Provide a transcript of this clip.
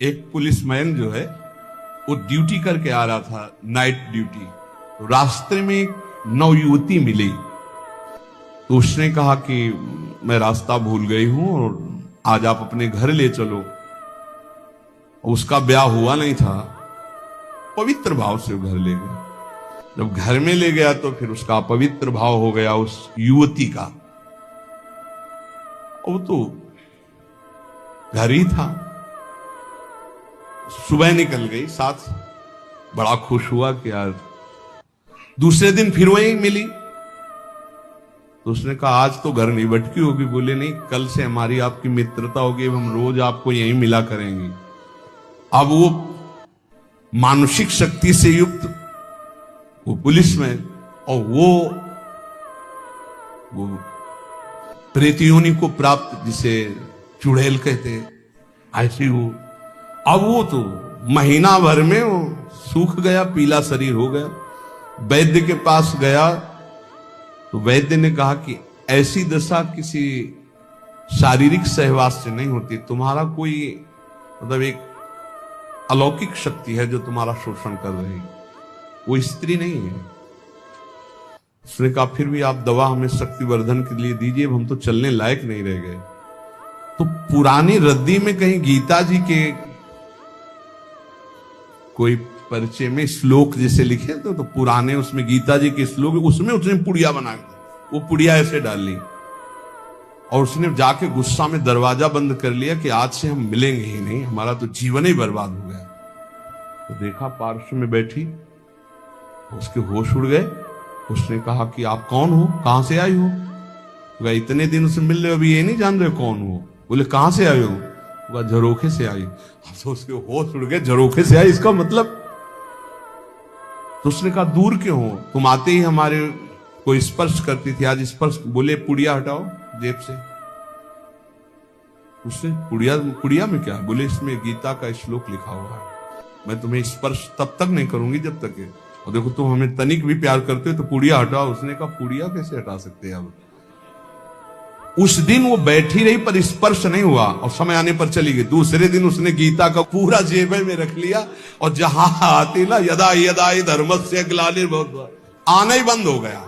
एक पुलिसमैन जो है वो ड्यूटी करके आ रहा था, नाइट ड्यूटी। तो रास्ते में एक नवयुवती मिली, तो उसने कहा कि मैं रास्ता भूल गई हूं और आज आप अपने घर ले चलो। उसका ब्याह हुआ नहीं था, पवित्र भाव से वो घर ले गया। जब घर में ले गया तो फिर उसका पवित्र भाव हो गया उस युवती का। वो तो घर ही था। सुबह निकल गई साथ, बड़ा खुश हुआ कि यार। दूसरे दिन फिर वही मिली, तो उसने कहा आज तो घर नहीं भटकी होगी। बोले नहीं, कल से हमारी आपकी मित्रता होगी, हम रोज आपको यहीं मिला करेंगे। अब वो मानसिक शक्ति से युक्त वो पुलिस में, और वो प्रेतियोनि को प्राप्त, जिसे चुड़ैल कहते, ऐसी वो। अब वो तो महीना भर में वो सूख गया, पीला शरीर हो गया। वैद्य के पास गया तो वैद्य ने कहा कि ऐसी दशा किसी शारीरिक सहवास से नहीं होती, तुम्हारा कोई मतलब एक अलौकिक शक्ति है जो तुम्हारा शोषण कर रही, वो स्त्री नहीं है। उसने कहा फिर भी आप दवा हमें शक्तिवर्धन के लिए दीजिए, हम तो चलने लायक नहीं रह गए। तो पुरानी रद्दी में कहीं गीता जी के कोई परिचय में श्लोक जैसे लिखे तो पुराने उसमें गीता जी के श्लोक, उसमें उसने पुड़िया बना वो पुड़िया ऐसे डाल ली, और उसने जाके गुस्सा में दरवाजा बंद कर लिया कि आज से हम मिलेंगे ही नहीं, हमारा तो जीवन ही बर्बाद हो गया। तो देखा पार्श्व में बैठी, उसके होश उड़ गए। उसने कहा कि आप कौन हो, कहां से आई हो? वह इतने दिन से मिल रहे हो, अभी ये नहीं जान रहे कौन हो? बोले कहां से आए हो? वह झरोखे से आई। तो उसके होश उड़ गए, झरोखे से आई इसका मतलब। तो उसने कहा दूर क्यों हो, तुम आते ही हमारे को स्पर्श करती थी, आज स्पर्श। बोले पुड़िया हटाओ जेब से। उसने पुड़िया में क्या? बोले इसमें गीता का श्लोक लिखा हुआ है, मैं तुम्हें स्पर्श तब तक नहीं करूंगी जब तक है, और देखो तुम हमें तनिक भी प्यार करते हो तो पुड़िया हटाओ। उसने कहा पुड़िया कैसे हटा सकते हैं? अब उस दिन वो बैठी रही पर स्पर्श नहीं हुआ, और समय आने पर चली गई। दूसरे दिन उसने गीता का पूरा जेब में रख लिया, और जहां आती ना यदा यदा धर्मस्य ग्लानिर्भवति, आना ही बंद हो गया।